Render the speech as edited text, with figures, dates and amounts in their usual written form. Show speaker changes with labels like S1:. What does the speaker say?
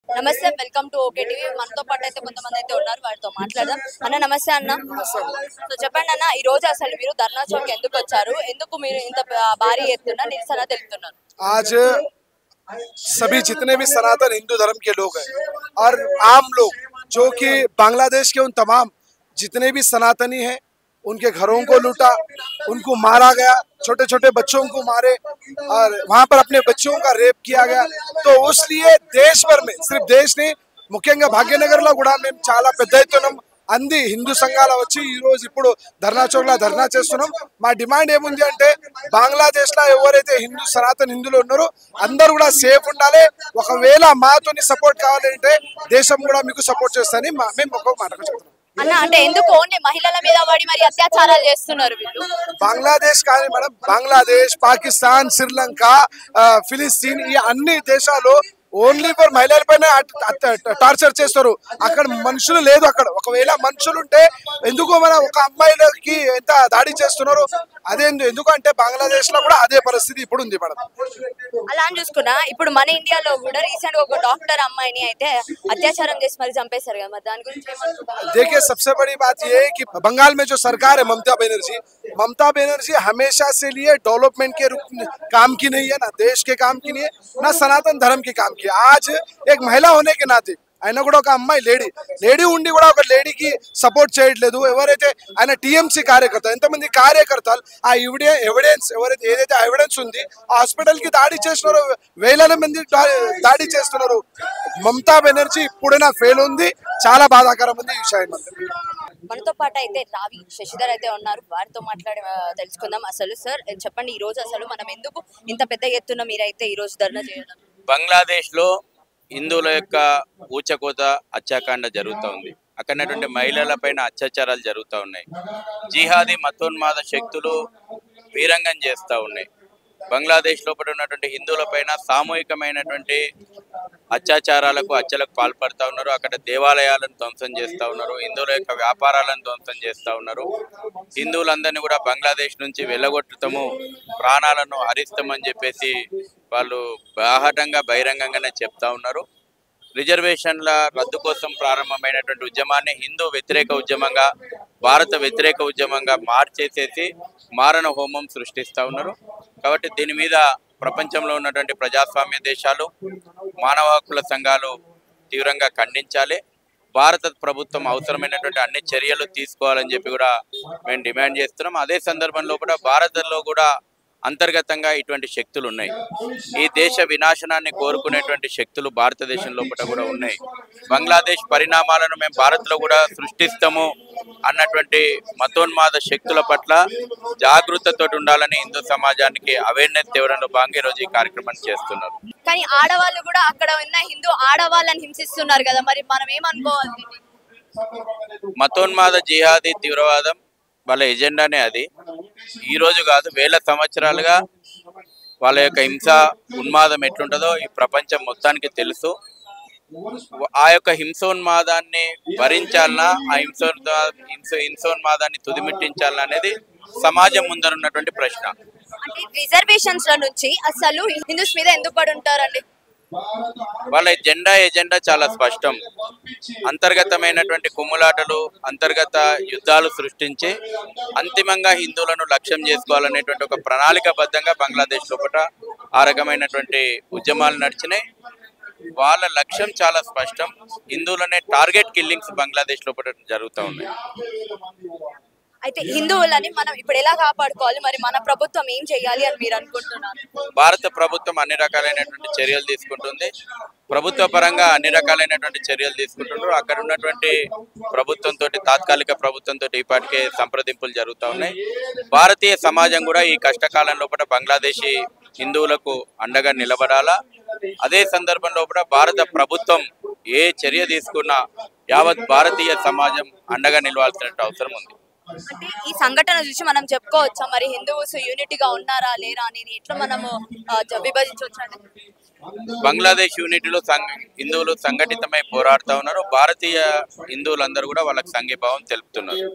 S1: నమస్తే, welcome to okay TV. మనతో పాటు అయితే కొంతమంది అయితే ఉన్నారు, వారితో మాట్లాడదాం. అన్న నమస్తే అన్న. సో చెప్పండి అన్న, ఈ రోజు అసలు మీరు ధర్నా చౌక్ ఎందుకు వచ్చారు, ఎందుకు మీరు ఇంత భారీ ఎత్తున నిరసన తెలుపుతున్నారు?
S2: आज सभी जितने भी सनातन हिंदू धर्म के लोग हैं और आम लोग जो कि बांग्लादेश के उन तमाम जितने भी सनातनी हैं उनके घरों को लूटा, उनको मारा गया, छोटे छोटे बच्चों को मारे और वहां पर अपने बच्चों का रेप किया गया। तो उसलिए देश भर में, सिर्फ देश नहीं, ముఖ్యంగా భాగ్యనగర్లో కూడా మేము చాలా పెద్ద ఎత్తున అంది హిందూ సంఘాలు వచ్చి ఈ రోజు ఇప్పుడు ధర్నా చౌక్లో ధర్నా చేస్తున్నాం. మా డిమాండ్ ఏముంది అంటే బంగ్లాదేశ్ లో ఎవరైతే హిందూ సనాతన హిందువులు ఉన్నారో అందరూ కూడా సేఫ్ ఉండాలి. ఒకవేళ మాతోని సపోర్ట్ కావాలంటే దేశం కూడా మీకు సపోర్ట్ చేస్తానని మేము ఒక మాట చెప్తున్నాం.
S1: అన్న అంటే ఎందుకు ఓన్లీ మహిళల మీద పడి మరి అత్యాచారాలు చేస్తున్నారు వీళ్ళు?
S2: బంగ్లాదేశ్ కానీ మేడం, బంగ్లాదేశ్, పాకిస్తాన్, శ్రీలంక, ఫిలిస్తీన్ ఈ అన్ని దేశాలు ఓన్లీ ఫర్ మహిళల పైన టార్చర్ చేస్తారు. అక్కడ మనుషులు లేదు. అక్కడ ఒకవేళ మనుషులు ఉంటే ఎందుకు మన ఒక అమ్మాయిలకి ఎంత దాడి చేస్తున్నారు? అదే ఎందుకంటే బంగ్లాదేశ్ లో కూడా అదే పరిస్థితి ఇప్పుడు ఉంది మేడం.
S1: అలా అని చూసుకున్నా ఇప్పుడు మన ఇండియాలో కూడా రీసెంట్ గా ఒక డాక్టర్ అమ్మాయిని అయితే అత్యాచారం చేసి మరి చంపేశారు కదా, మరి దాని గురించి ఏమంటున్నారు?
S2: देखिए, सबसे बड़ी बात ये है कि बंगाल में जो सरकार है ममता बनर्जी हमेशा से लिए डेवलपमेंट के काम की नहीं है, ना देश के काम की नहीं है, ना सनातन धर्म के काम की। आज एक महिला होने के नाते ఆయన కూడా ఒక అమ్మాయి లేడీ ఉండి కూడా ఒక లేడీకి సపోర్ట్ చేయట్లేదు. ఎవరైతే ఆయన టీఎంసీ కార్యకర్త, ఎంతమంది కార్యకర్తలు ఆ ఎవిడెన్స్ ఎవరైతే ఏదైతే ఎవిడెన్స్ ఉంది ఆ హాస్పిటల్ కి దాడి చేస్తున్నారు, వేల మంది దాడి చేస్తున్నారు. మమతా బెనర్జీ ఇప్పుడైనా ఫెయిల్ ఉంది. చాలా బాధాకరం ఉంది ఈ విషయం.
S1: మనతో పాటు అయితే రావి శశిధర్ అయితే ఉన్నారు, వారితో మాట్లాడి తెలుసుకుందాం. అసలు సార్ చెప్పండి, ఈ రోజు అసలు మనం ఎందుకు ఇంత పెద్ద ఎత్తున మీరైతే ఈ రోజు ధర్నా చేయడం?
S3: బంగ్లాదేశ్ లో హిందువుల యొక్క ఊచకోత హత్యాకాండ జరుగుతూ ఉంది. అక్కడటువంటి మహిళల పైన అత్యాచారాలు జరుగుతూ ఉన్నాయి. జిహాదీ మతోన్మాద శక్తులు వీరంగం చేస్తూ ఉన్నాయి. బంగ్లాదేశ్ లోపల ఉన్నటువంటి హిందువుల పైన సామూహికమైనటువంటి అత్యాచారాలకు హత్యలకు పాల్పడుతూ ఉన్నారు. అక్కడ దేవాలయాలను ధ్వంసం చేస్తూ ఉన్నారు. హిందువుల యొక్క వ్యాపారాలను ధ్వంసం చేస్తూ ఉన్నారు. హిందువులందరినీ కూడా బంగ్లాదేశ్ నుంచి వెళ్ళగొట్టుతాము, ప్రాణాలను హరిస్తామని చెప్పేసి వాళ్ళు బాహటంగా బహిరంగంగానే చెప్తా ఉన్నారు. రిజర్వేషన్ల రద్దు కోసం ప్రారంభమైనటువంటి ఉద్యమాన్ని హిందూ వ్యతిరేక ఉద్యమంగా, భారత వ్యతిరేక ఉద్యమంగా మార్చేసేసి మారణ హోమం సృష్టిస్తూ ఉన్నారు. కాబట్టి దీని మీద ప్రపంచంలో ఉన్నటువంటి ప్రజాస్వామ్య దేశాలు, మానవ హక్కుల సంఘాలు తీవ్రంగా ఖండించాలి. భారత ప్రభుత్వం అవసరమైనటువంటి అన్ని చర్యలు తీసుకోవాలని చెప్పి కూడా మేము డిమాండ్ చేస్తున్నాం. అదే సందర్భంలో కూడా భారత్లో కూడా అంతర్గతంగా ఇటువంటి శక్తులు ఉన్నాయి. ఈ దేశ వినాశనాన్ని కోరుకునేటువంటి శక్తులు భారతదేశం లోపల కూడా ఉన్నాయి. బంగ్లాదేశ్ పరిణామాలను మేము భారత్లో కూడా సృష్టిస్తాము అన్నటువంటి మతోన్మాద శక్తుల పట్ల జాగృతతో ఉండాలని హిందూ సమాజానికి అవేర్నెస్ తేవడంలో భాగంగా ఈ రోజు ఈ కార్యక్రమాన్ని చేస్తున్నారు.
S1: కానీ ఆడవాళ్ళు కూడా అక్కడ ఉన్న హిందూ ఆడవాళ్ళని హింసిస్తున్నారు కదా, మరి మనం ఏమనుకోవాలి?
S3: మతోన్మాద జిహాదీ తీవ్రవాదం వాళ్ళ ఎజెండానే అది. ఈ రోజు కాదు, వేల సంవత్సరాలుగా వాళ్ళ యొక్క హింస ఉన్మాదం ఎట్లుంటుందో ఈ ప్రపంచం మొత్తానికి తెలుసు. ఆ యొక్క హింసోన్మాదాన్ని భరించాలన్నా, ఆ హింసోన్మాదాన్ని తుదిమిట్టించాలన్నా అనేది సమాజం ముందరున్నటువంటి ప్రశ్న.
S1: అంటే రిజర్వేషన్స్ లో నుంచి అసలు హిందూస్ మీద ఎందుకు పడి ఉంటారండి?
S3: వాళ్ళ ఎజెండా చాలా స్పష్టం. అంతర్గతమైనటువంటి కుమ్ములాటలు, అంతర్గత యుద్ధాలు సృష్టించి అంతిమంగా హిందువులను లక్ష్యం చేసుకోవాలనేటువంటి ఒక ప్రణాళికాబద్ధంగా బంగ్లాదేశ్ లోపల ఆ రకమైనటువంటి ఉద్యమాలు నడిచినాయి. వాళ్ళ లక్ష్యం చాలా స్పష్టం. హిందువులనే టార్గెట్ కిల్లింగ్స్ బంగ్లాదేశ్ లోపల జరుగుతూ ఉన్నాయి.
S1: అయితే హిందువులని మనం ఇప్పుడు ఎలా కాపాడుకోవాలి, మరి మన ప్రభుత్వం ఏం చేయాలి అని మీరు అనుకుంటున్నారు?
S3: భారత ప్రభుత్వం అన్ని రకాలైనటువంటి చర్యలు తీసుకుంటుంది. ప్రభుత్వ పరంగా అన్ని రకాలైనటువంటి చర్యలు తీసుకుంటున్నారు. అక్కడ ఉన్నటువంటి ప్రభుత్వంతో, తాత్కాలిక ప్రభుత్వంతో ఇప్పటికే సంప్రదింపులు జరుగుతూ ఉన్నాయి. భారతీయ సమాజం కూడా ఈ కష్టకాలం లోపల బంగ్లాదేశీ హిందువులకు అండగా నిలబడాలా. అదే సందర్భంలో కూడా భారత ప్రభుత్వం ఏ చర్య తీసుకున్నా యావత్ భారతీయ సమాజం అండగా నిలవాల్సిన అవసరం ఉంది.
S1: అంటే ఈ సంఘటన చూసి మనం చెప్పుకోవచ్చా మరి హిందూస్ యూనిటీగా ఉన్నారా లేరా అనేది ఎట్లా మనము విభజించవచ్చు?
S3: బంగ్లాదేశ్ యూనిటీలో హిందువులు సంఘటితమై పోరాడుతూ ఉన్నారు. భారతీయ హిందువులందరూ కూడా వాళ్ళకి సంఘీభావం తెలుపుతున్నారు.